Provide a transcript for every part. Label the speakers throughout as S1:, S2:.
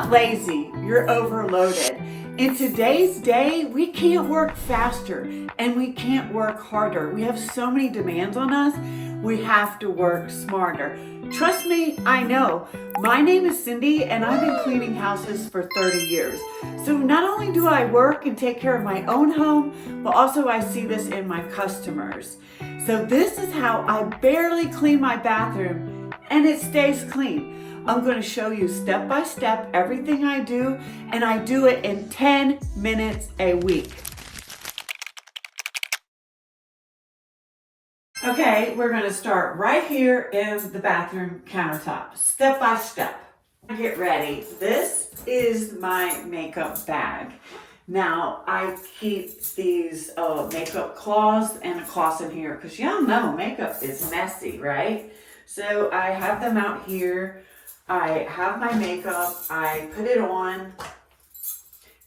S1: not lazy, you're overloaded. In today's day, we can't work faster and we can't work harder. We have so many demands on us, we have to work smarter. Trust me, I know. My name is Cindy and I've been cleaning houses for 30 years. So not only do I work and take care of my own home, but also I see this in my customers. So this is how I barely clean my bathroom and it stays clean. I'm going to show you step by step everything I do, and I do it in 10 minutes a week. Okay, we're going to start right here in the bathroom countertop, step by step. Get ready. This is my makeup bag. Now, I keep these makeup cloths and a cloth in here because y'all know makeup is messy, right? So I have them out here. I have my makeup, I put it on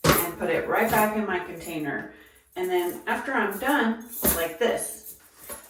S1: and put it right back in my container. And then after I'm done, like this.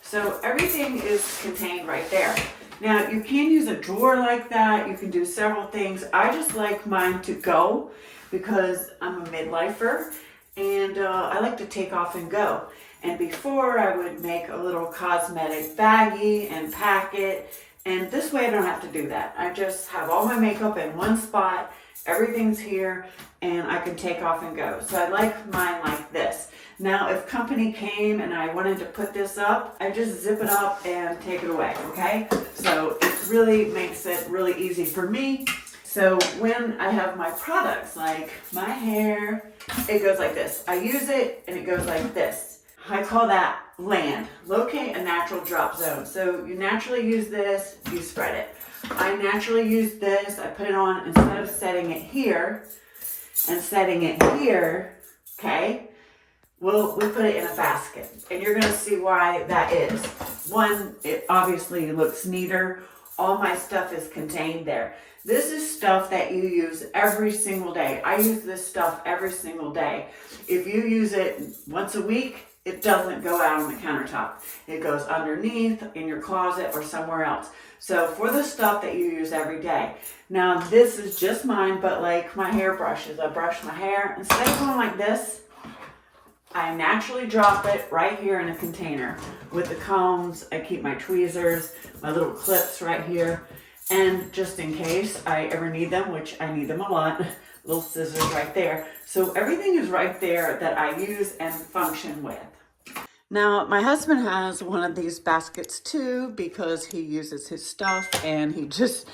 S1: So everything is contained right there. Now you can use a drawer like that. You can do several things. I just like mine to go because I'm a midlifer and I like to take off and go. And before I would make a little cosmetic baggie and pack it. And this way I don't have to do that. I just have all my makeup in one spot, everything's here, and I can take off and go. So I like mine like this. Now, if company came and I wanted to put this up, I just zip it up and take it away, okay? So it really makes it really easy for me. So when I have my products, like my hair, it goes like this. I use it and it goes like this. I call that land. Locate a natural drop zone. So you naturally use this, you spread it. I naturally use this, I put it on instead of setting it here and setting it here, okay? We put it in a basket and you're gonna see why that is. One, it obviously looks neater. All my stuff is contained there. This is stuff that you use every single day. I use this stuff every single day. If you use it once a week, it doesn't go out on the countertop. It goes underneath in your closet or somewhere else. So for the stuff that you use every day. Now this is just mine, but like my hair brushes, I brush my hair. Instead of going like this, I naturally drop it right here in a container. With the combs, I keep my tweezers, my little clips right here. And just in case I ever need them, which I need them a lot, little scissors right there. So everything is right there that I use and function with. Now, my husband has one of these baskets too because he uses his stuff and he just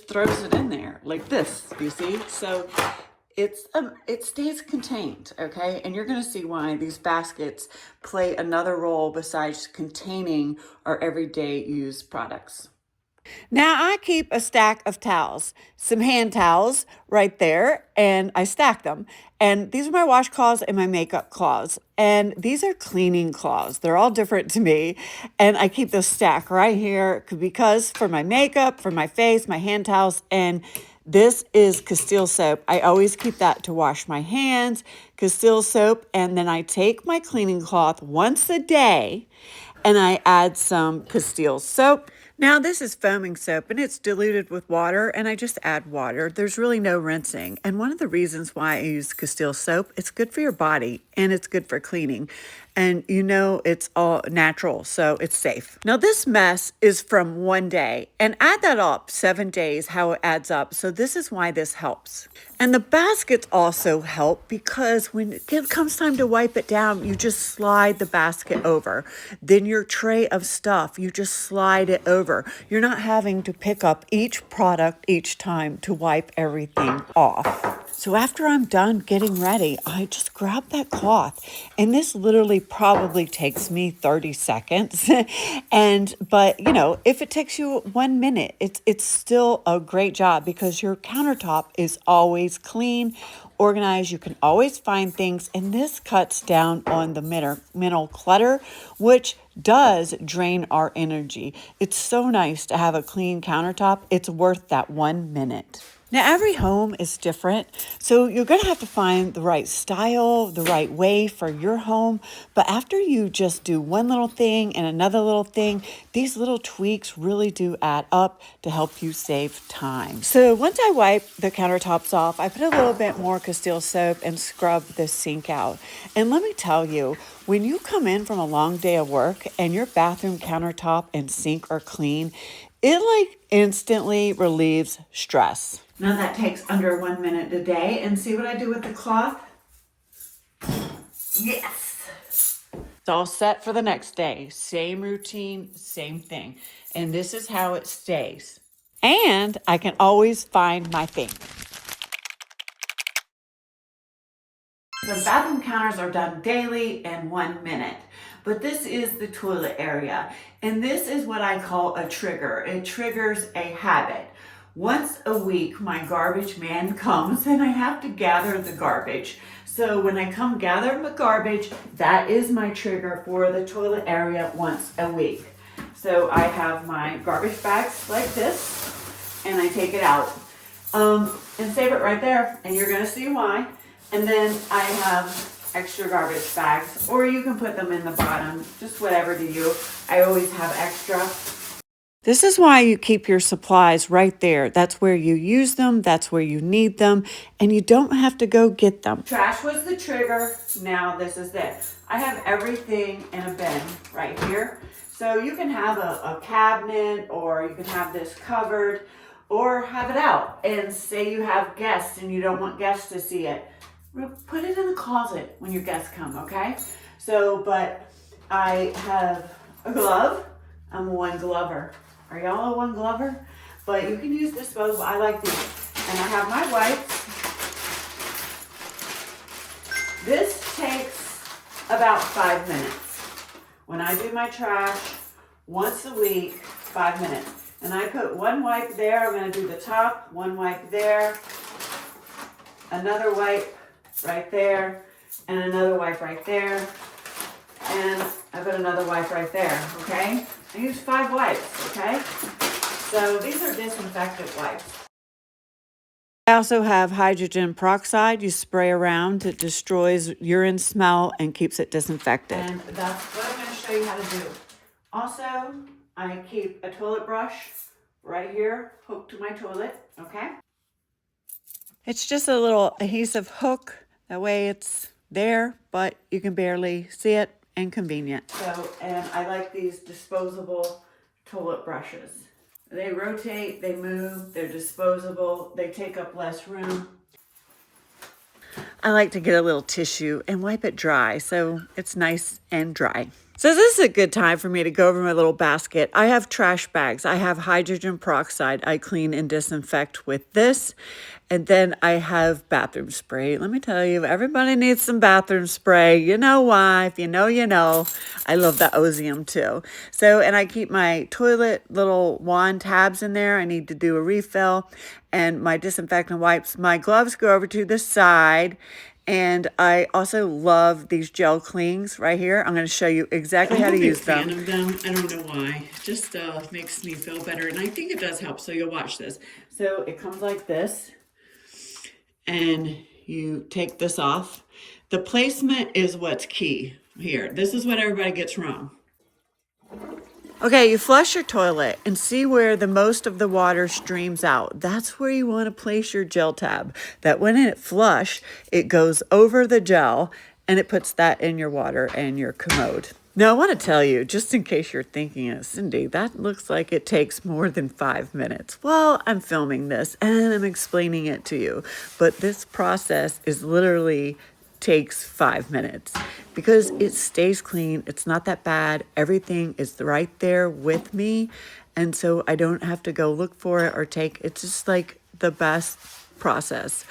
S1: throws it in there like this, you see? So it stays contained, okay? And you're gonna see why these baskets play another role besides containing our everyday use products. Now I keep a stack of towels, some hand towels right there, and I stack them. And these are my washcloths and my makeup cloths. And these are cleaning cloths. They're all different to me. And I keep this stack right here because for my makeup, for my face, my hand towels, and this is Castile soap. I always keep that to wash my hands, Castile soap, and then I take my cleaning cloth once a day and I add some Castile soap. Now this is foaming soap and it's diluted with water and I just add water. There's really no rinsing. And one of the reasons why I use Castile soap, it's good for your body and it's good for cleaning. And you know it's all natural, so it's safe. Now this mess is from one day and add that up 7 days, how it adds up. So this is why this helps. And the baskets also help because when it comes time to wipe it down, you just slide the basket over. Then your tray of stuff, you just slide it over. You're not having to pick up each product each time to wipe everything off. So after I'm done getting ready, I just grab that cloth. And this literally probably takes me 30 seconds. But you know, if it takes you 1 minute, it's still a great job because your countertop is always clean, organized. You can always find things. And this cuts down on the mental clutter, which does drain our energy. It's so nice to have a clean countertop. It's worth that 1 minute. Now, every home is different, so you're going to have to find the right style, the right way for your home. But after you just do one little thing and another little thing, these little tweaks really do add up to help you save time. So once I wipe the countertops off, I put a little bit more Castile soap and scrub the sink out. And let me tell you, when you come in from a long day of work and your bathroom countertop and sink are clean, it like instantly relieves stress. Now that takes under 1 minute a day. And see what I do with the cloth? Yes. It's all set for the next day. Same routine, same thing. And this is how it stays. And I can always find my thing. The bathroom counters are done daily in 1 minute, but this is the toilet area. And this is what I call a trigger. It triggers a habit. Once a week, my garbage man comes and I have to gather the garbage. So when I come gather the garbage, that is my trigger for the toilet area once a week. So I have my garbage bags like this and I take it out and save it right there. And you're gonna see why. And then I have extra garbage bags, or you can put them in the bottom, just whatever to you. I always have extra. This is why you keep your supplies right there. That's where you use them, that's where you need them, and you don't have to go get them. Trash was the trigger, now this is it. I have everything in a bin right here. So you can have a cabinet, or you can have this covered, or have it out. And say you have guests and you don't want guests to see it. Put it in the closet when your guests come, okay? So, but I have a glove. I'm a one glover. Are y'all a one glover? But you can use disposable. I like these. And I have my wipes. This takes about 5 minutes. When I do my trash once a week, 5 minutes. And I put one wipe there. I'm going to do the top, one wipe there, another wipe right there, and another wipe right there, and I put another wipe right there, okay? I use 5 wipes, okay? So these are disinfectant wipes. I also have hydrogen peroxide you spray around. It destroys urine smell and keeps it disinfected. And that's what I'm going to show you how to do. Also, I keep a toilet brush right here hooked to my toilet, okay? It's just a little adhesive hook. That way it's there, but you can barely see it and convenient. So, and I like these disposable toilet brushes. They rotate, they move, they're disposable, they take up less room. I like to get a little tissue and wipe it dry so it's nice and dry. So this is a good time for me to go over my little basket. I have trash bags. I have hydrogen peroxide. I clean and disinfect with this. And then I have bathroom spray. Let me tell you, everybody needs some bathroom spray. You know why. If you know, you know. I love the Ozium too. So, and I keep my toilet little wand tabs in there. I need to do a refill. And my disinfectant wipes. My gloves go over to the side. And I also love these gel cleans right here. I'm going to show you exactly how to use them. I'm a big fan of them. I don't know why. It just makes me feel better. And I think it does help. So you'll watch this. So it comes like this. And you take this off. The placement is what's key here. This is what everybody gets wrong. Okay, you flush your toilet and see where the most of the water streams out. That's where you want to place your gel tab. That when it flush, it goes over the gel and it puts that in your water and your commode. Now, I want to tell you, just in case you're thinking, Cindy, that looks like it takes more than 5 minutes. Well, I'm filming this and I'm explaining it to you. But this process is literally takes 5 minutes because it stays clean. It's not that bad. Everything is right there with me. And so I don't have to go look for it or it's just like the best process.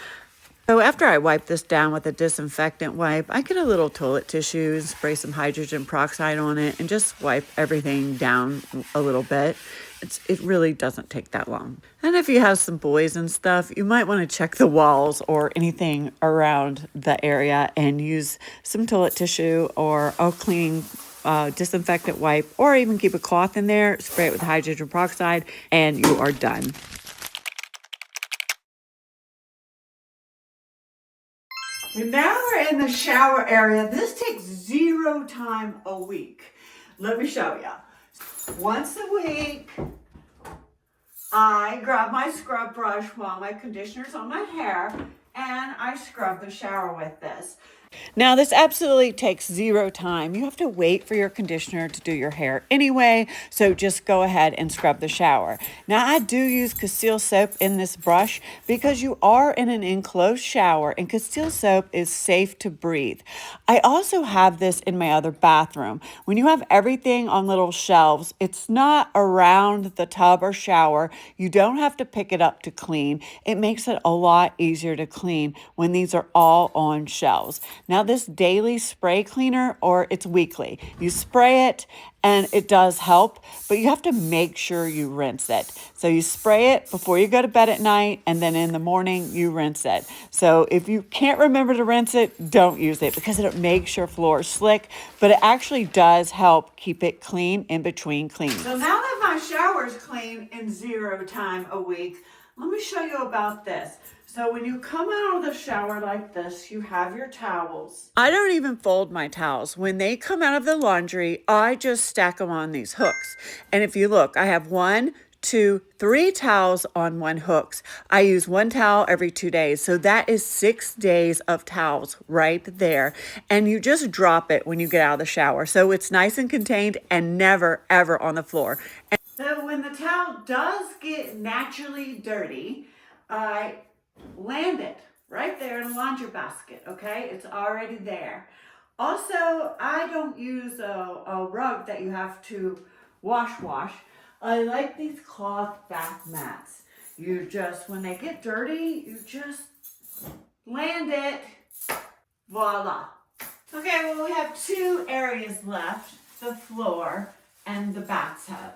S1: So after I wipe this down with a disinfectant wipe, I get a little toilet tissue, spray some hydrogen peroxide on it, and just wipe everything down a little bit. It really doesn't take that long. And if you have some boys and stuff, you might want to check the walls or anything around the area and use some toilet tissue or a clean disinfectant wipe, or even keep a cloth in there, spray it with hydrogen peroxide, and you are done. And now we're in the shower area. This takes 0 time a week. Let me show you. Once a week, I grab my scrub brush while my conditioner's on my hair, and I scrub the shower with this. Now, this absolutely takes 0 time. You have to wait for your conditioner to do your hair anyway, so just go ahead and scrub the shower. Now, I do use Castile soap in this brush because you are in an enclosed shower, and Castile soap is safe to breathe. I also have this in my other bathroom. When you have everything on little shelves, it's not around the tub or shower. You don't have to pick it up to clean. It makes it a lot easier to clean when these are all on shelves. Now, this daily spray cleaner, or it's weekly, you spray it and it does help, but you have to make sure you rinse it. So you spray it before you go to bed at night, and then in the morning you rinse it. So if you can't remember to rinse it, don't use it because it makes your floor slick, but it actually does help keep it clean in between cleans. So now that my shower's clean in 0 time a week, let me show you about this. So when you come out of the shower like this, you have your towels. I don't even fold my towels. When they come out of the laundry, I just stack them on these hooks. And if you look, I have 1, 2, 3 towels on 1 hooks. I use 1 towel every 2 days. So that is 6 days of towels right there. And you just drop it when you get out of the shower. So it's nice and contained and never, ever on the floor. And so when the towel does get naturally dirty, I land it right there in a laundry basket, okay? It's already there. Also, I don't use a rug that you have to wash. I like these cloth bath mats. You just, when they get dirty, you just land it. Voila. Okay, well, we have 2 areas left, the floor and the bathtub.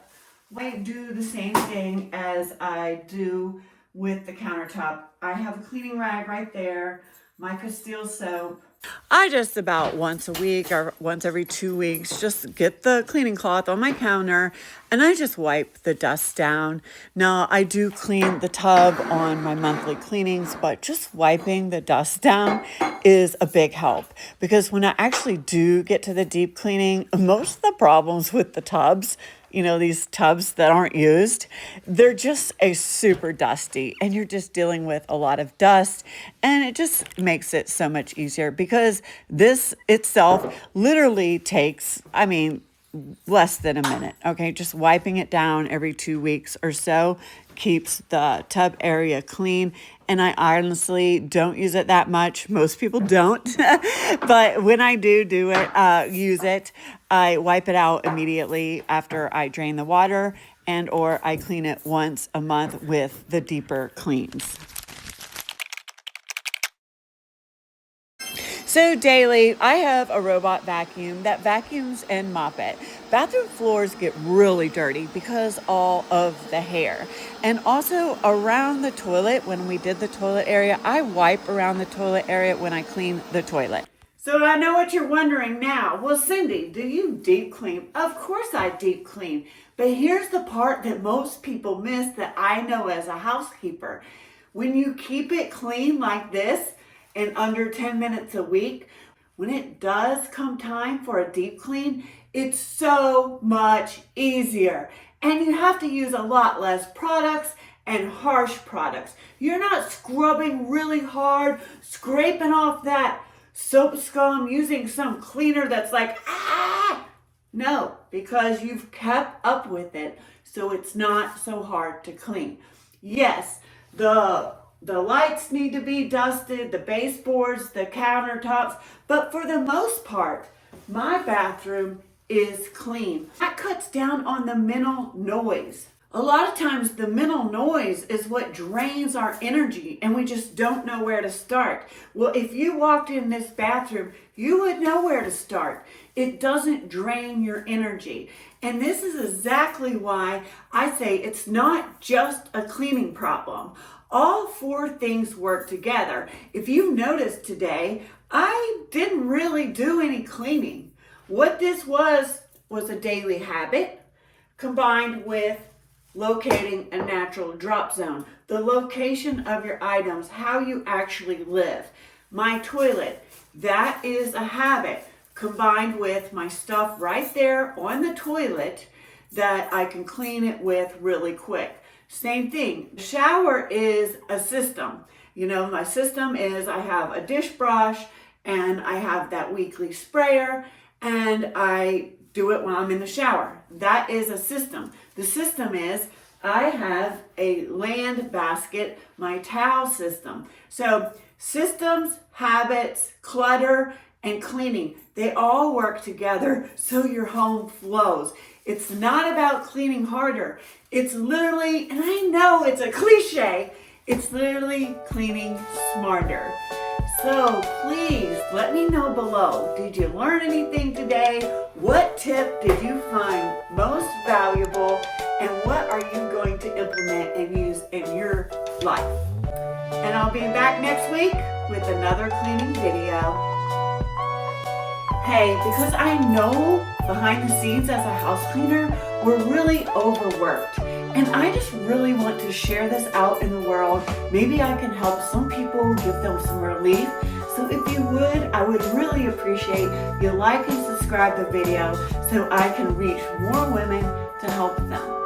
S1: I do the same thing as I do with the countertop. I have a cleaning rag right there, my Castile soap. I just about once a week or once every 2 weeks just get the cleaning cloth on my counter and I just wipe the dust down. Now, I do clean the tub on my monthly cleanings, but just wiping the dust down is a big help because when I actually do get to the deep cleaning, most of the problems with the tubs, you know, these tubs that aren't used, they're just super dusty and you're just dealing with a lot of dust, and it just makes it so much easier because this itself literally takes, less than a minute. Okay, just wiping it down every 2 weeks or so keeps the tub area clean. And I honestly don't use it that much. Most people don't. But when I do it, use it, I wipe it out immediately after I drain the water or I clean it once a month with the deeper cleans. So daily, I have a robot vacuum that vacuums and mop it. Bathroom floors get really dirty because all of the hair. And also around the toilet, when we did the toilet area, I wipe around the toilet area when I clean the toilet. So I know what you're wondering now. Well, Cindy, do you deep clean? Of course I deep clean. But here's the part that most people miss that I know as a housekeeper. When you keep it clean like this, in under 10 minutes a week, when it does come time for a deep clean, it's so much easier. And you have to use a lot less products and harsh products. You're not scrubbing really hard, scraping off that soap scum using some cleaner that's like, no, because you've kept up with it, so it's not so hard to clean. Yes, the lights need to be dusted, the baseboards, the countertops, but for the most part, my bathroom is clean. That cuts down on the mental noise. A lot of times the mental noise is what drains our energy and we just don't know where to start. Well, if you walked in this bathroom, you would know where to start. It doesn't drain your energy. And this is exactly why I say it's not just a cleaning problem. All 4 things work together. If you noticed today, I didn't really do any cleaning. What this was a daily habit combined with locating a natural drop zone, the location of your items, how you actually live. my toilet. That is a habit combined with my stuff right there on the toilet that I can clean it with really quick. Same thing, the shower is a system. You know, my system is I have a dish brush and I have that weekly sprayer and I do it when I'm in the shower. That is a system. The system is I have a land basket, my towel system. So systems, habits, clutter, and cleaning, they all work together so your home flows. It's not about cleaning harder. It's literally, and I know it's a cliche, it's literally cleaning smarter. So please let me know below. Did you learn anything today? What tip did you find most valuable? And what are you going to implement and use in your life? And I'll be back next week with another cleaning video. Hey, because I know behind the scenes as a house cleaner, we're really overworked. And I just really want to share this out in the world. Maybe I can help some people, give them some relief. So if you would, I would really appreciate you like and subscribe the video so I can reach more women to help them.